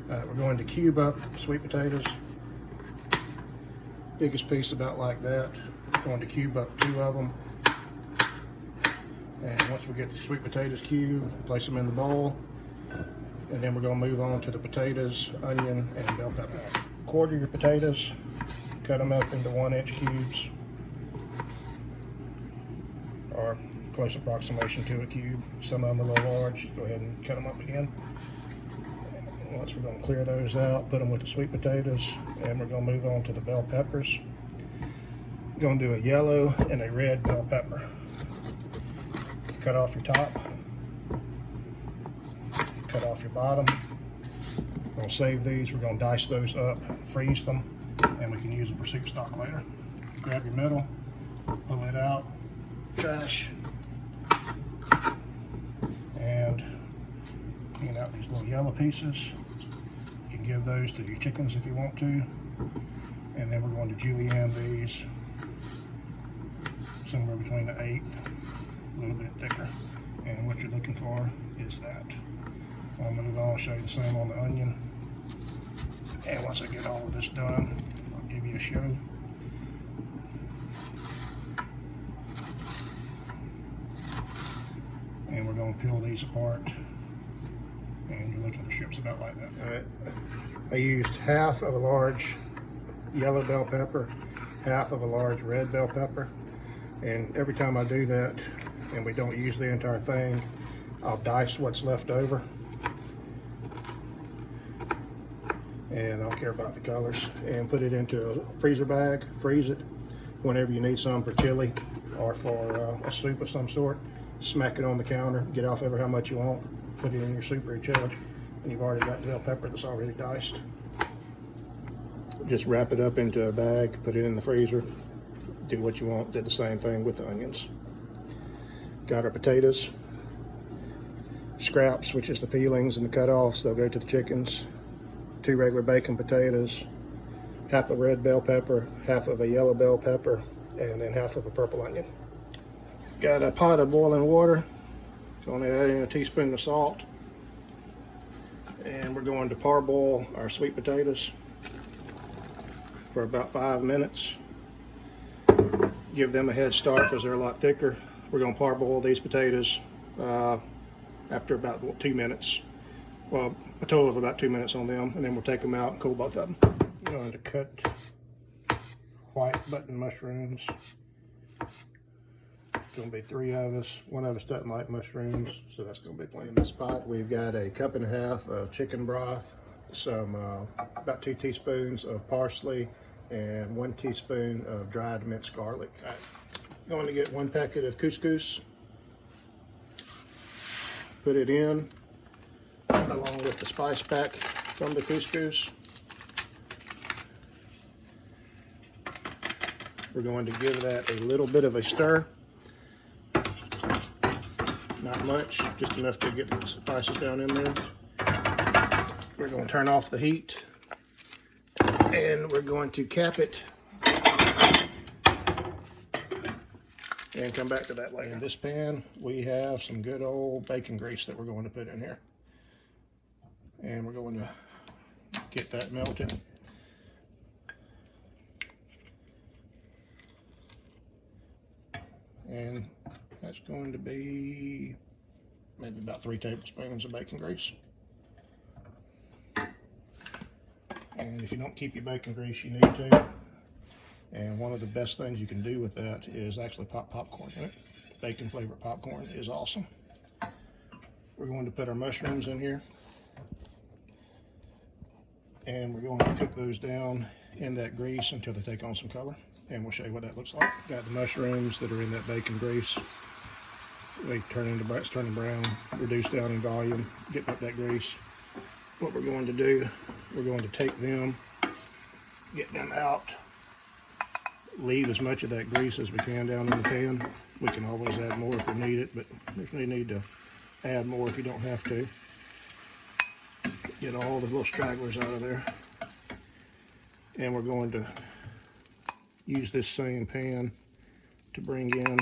We're going to cube up sweet potatoes. Biggest piece about like that. Going to cube up 2 of them. And once we get the sweet potatoes cubed, place them in the bowl. And then we're going to move on to the potatoes, onion, and bell pepper. Quarter your potatoes, cut them up into 1-inch cubes, or close approximation to a cube. Some of them are a little large. Go ahead and cut them up again. And once we're going to clear those out, put them with the sweet potatoes, and we're going to move on to the bell peppers. We're going to do a yellow and a red bell pepper. Cut off your top, cut off your bottom. We're going to save these. We're going to dice those up, freeze them, and we can use them for soup stock later. Grab your middle, pull it out, trash, and clean out these little yellow pieces. You can give those to your chickens if you want to. And then we're going to julienne these somewhere between the 1/8, a little bit thicker. And what you're looking for is that. I'll move on, show you the same on the onion. And once I get all of this done, I'll give you a show. And we're going to peel these apart. And you're looking for strips about like that. All right. I used half of a large yellow bell pepper, half of a large red bell pepper. And every time I do that, and we don't use the entire thing, I'll dice what's left over. And I don't care about the colors. And put it into a freezer bag, freeze it. Whenever you need some for chili or for a soup of some sort, smack it on the counter, get off ever how much you want, put it in your soup or your chili, and you've already got the bell pepper that's already diced. Just wrap it up into a bag, put it in the freezer, do what you want. Did the same thing with the onions. Got our potatoes, scraps, which is the peelings and the cutoffs, they'll go to the chickens. 2 regular bacon potatoes, half a red bell pepper, half of a yellow bell pepper, and then half of a purple onion. Got a pot of boiling water. Going to add in a teaspoon of salt. And we're going to parboil our sweet potatoes for about 5 minutes. Give them a head start because they're a lot thicker. We're going to parboil these potatoes after about 2 minutes. Well, a total of about 2 minutes on them, and then we'll take them out and cool both of them. I'm going to cut white button mushrooms. It's going to be 3 of us. 1 of us doesn't like mushrooms, so that's going to be plenty. In this pot, we've got a 1.5 cups of chicken broth, some about 2 teaspoons of parsley, and 1 teaspoon of dried minced garlic. I'm going to get 1 packet of couscous, put it in along with the spice pack from the couscous. We're going to give that a little bit of a stir. Not much, just enough to get the spices down in there. We're going to turn off the heat and we're going to cap it and come back to that later. In this pan, we have some good old bacon grease that we're going to put in here. And we're going to get that melted. And that's going to be maybe about 3 tablespoons of bacon grease. And if you don't keep your bacon grease, you need to. And one of the best things you can do with that is actually pop popcorn in it. Bacon flavored popcorn is awesome. We're going to put our mushrooms in here. And we're going to cook those down in that grease until they take on some color. And we'll show you what that looks like. Got the mushrooms that are in that bacon grease. They turning brown, reduce down in volume, getting up that grease. What we're going to do, we're going to take them, get them out, leave as much of that grease as we can down in the pan. We can always add more if we need it, but if we need to add more if you don't have to. Get all the little stragglers out of there. And we're going to use this same pan to bring in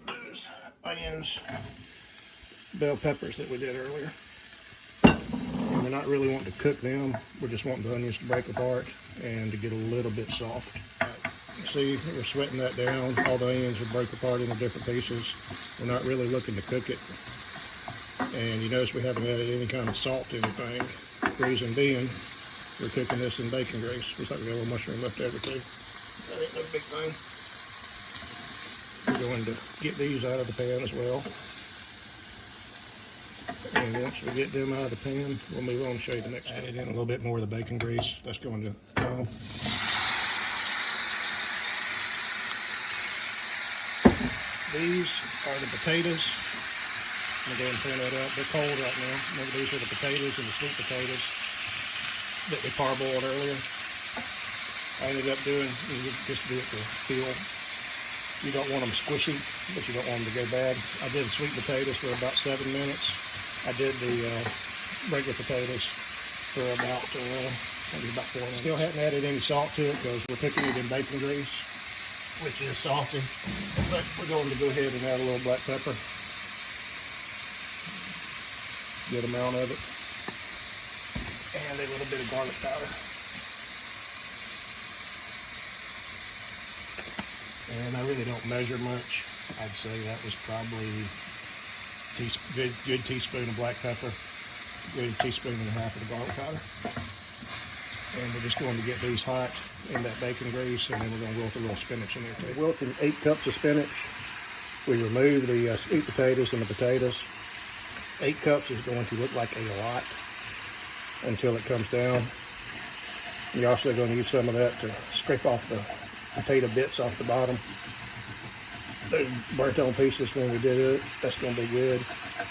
those onions, bell peppers that we did earlier. And we're not really wanting to cook them. We're just wanting the onions to break apart and to get a little bit soft. See, we're sweating that down. All the onions will break apart into different pieces. We're not really looking to cook it. And you notice we haven't added any kind of salt to anything. Reason being, we're cooking this in bacon grease. Looks like we got a little mushroom left over too. That ain't no big thing. We're going to get these out of the pan as well. And once we get them out of the pan, we'll move on and show you the next step. Add in a little bit more of the bacon grease. That's going to go. These are the potatoes. I'm going to go ahead and pan that out. They're cold right now. Remember, these are the potatoes and the sweet potatoes that we parboiled earlier. I ended up doing, just do it to feel. You don't want them squishy, but you don't want them to go bad. I did sweet potatoes for about 7 minutes. I did the regular potatoes for about, maybe about 4 minutes. Still haven't added any salt to it because we're cooking it in bacon grease, which is salty. But we're going to go ahead and add a little black pepper. Good amount of it. And a little bit of garlic powder. And I really don't measure much. I'd say that was probably a good teaspoon of black pepper, good teaspoon and a half of the garlic powder. And we're just going to get these hot in that bacon grease, and then we're going to wilt a little spinach in there too. We're wilting 8 cups of spinach. We remove the sweet potatoes and the potatoes. 8 cups is going to look like a lot until it comes down. You're also going to use some of that to scrape off the potato bits off the bottom. Those burnt on pieces when we did it, that's going to be good.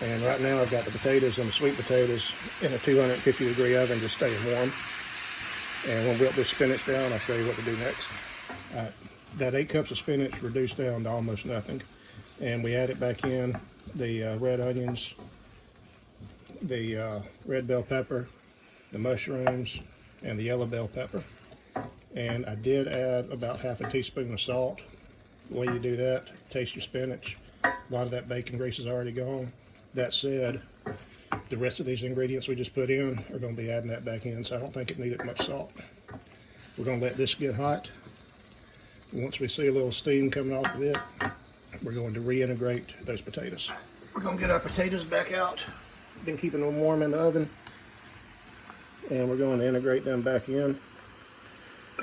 And right now I've got the potatoes and the sweet potatoes in a 250 degree oven just staying warm. And when we wilt this spinach down, I'll show you what to do next. That 8 cups of spinach reduced down to almost nothing. And we added back in the red onions, the red bell pepper, the mushrooms, and the yellow bell pepper. And I did add about half a teaspoon of salt. The way you do that, taste your spinach. A lot of that bacon grease is already gone. That said, the rest of these ingredients we just put in are going to be adding that back in, so I don't think it needed much salt. We're going to let this get hot. Once we see a little steam coming off of it, we're going to reintegrate those potatoes. We're going to get our potatoes back out. Been keeping them warm in the oven. And we're going to integrate them back in.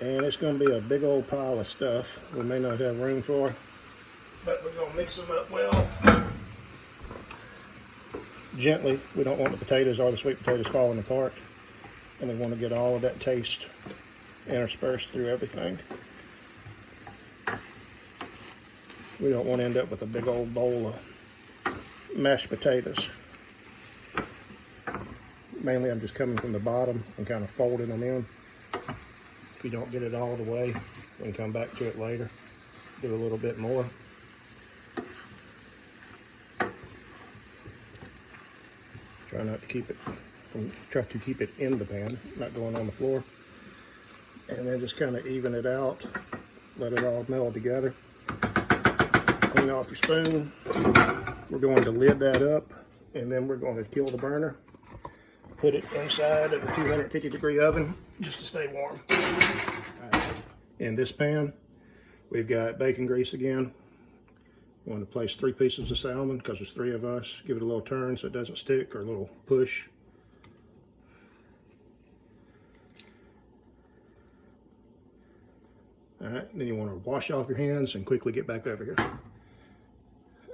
And it's going to be a big old pile of stuff we may not have room for, but we're going to mix them up well. Gently. We don't want the potatoes or the sweet potatoes falling apart, and we want to get all of that taste interspersed through everything. We don't want to end up with a big old bowl of mashed potatoes. Mainly I'm just coming from the bottom and kind of folding them in. If you don't get it all the way, we can come back to it later. Do a little bit more. Try to keep it in the pan, not going on the floor. And then just kind of even it out. Let it all meld together. Clean off your spoon. We're going to lid that up, and then we're going to kill the burner. Put it inside of the 250 degree oven just to stay warm. In this pan, we've got bacon grease again. We want to place 3 pieces of salmon because there's 3 of us. Give it a little turn so it doesn't stick, or a little push. Alright, then you want to wash off your hands and quickly get back over here.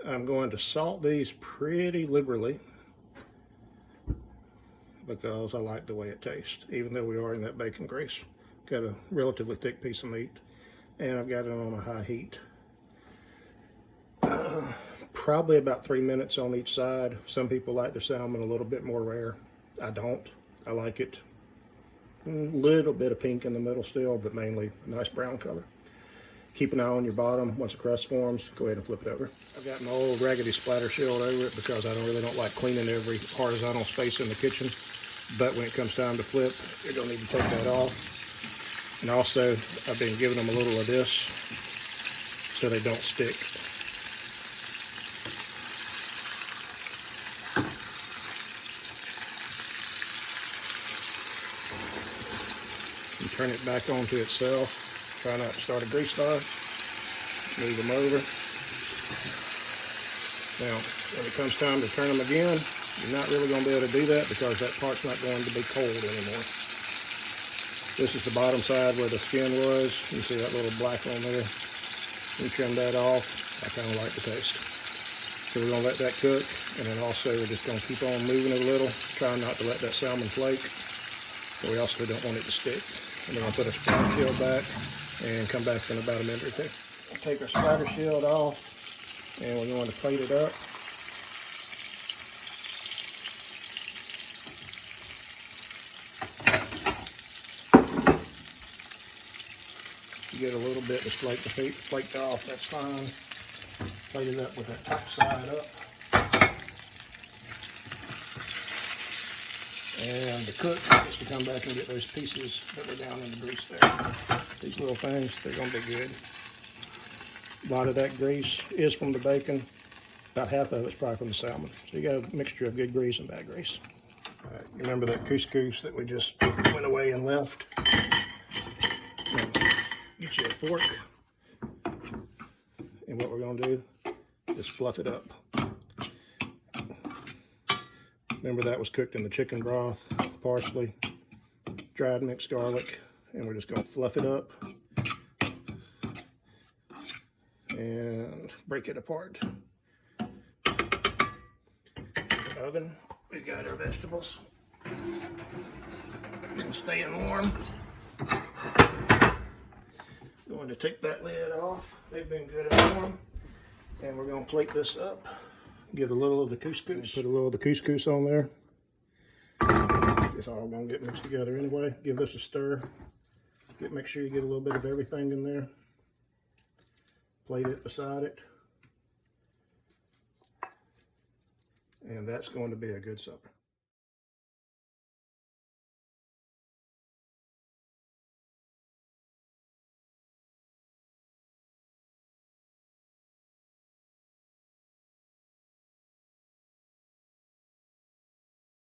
I'm going to salt these pretty liberally because I like the way it tastes, even though we are in that bacon grease. Got a relatively thick piece of meat, and I've got it on a high heat. Probably about 3 minutes on each side. Some people like their salmon a little bit more rare. I don't. I like it a little bit of pink in the middle still, but mainly a nice brown color. Keep an eye on your bottom. Once the crust forms, go ahead and flip it over. I've got my old raggedy splatter shield over it because I really don't like cleaning every horizontal space in the kitchen. But when it comes time to flip, you're going to need to take that off. And also, I've been giving them a little of this so they don't stick. and turn it back onto itself. Try not to start a grease fire. Move them over. Now, when it comes time to turn them again, you're not really going to be able to do that because that part's not going to be cold anymore. This is the bottom side where the skin was. You can see that little black on there. You trim that off. I kind of like the taste. So we're going to let that cook, and then also we're just going to keep on moving it a little, trying not to let that salmon flake, but we also don't want it to stick. And we're going to put our splatter shield back and come back in about a minute or two. We'll take our splatter shield off, and we're going to plate it up. You get a little bit that's flaked off, that's fine. Plate it up with that top side up. And the cook is to come back and get those pieces that were down in the grease there. These little things, they're going to be good. A lot of that grease is from the bacon. About half of it's probably from the salmon. So you got a mixture of good grease and bad grease. All right, remember that couscous that we just went away and left? Now, get you a fork. And what we're going to do is fluff it up. Remember that was cooked in the chicken broth, parsley, dried mixed garlic, and we're just going to fluff it up and break it apart. In the oven, we've got our vegetables. And staying warm. Going to take that lid off. They've been good and warm. And we're going to plate this up. Give a little of the couscous. Put a little of the couscous on there. It's all going to get mixed together anyway. Give this a stir. Make sure you get a little bit of everything in there. Plate it beside it. And that's going to be a good supper.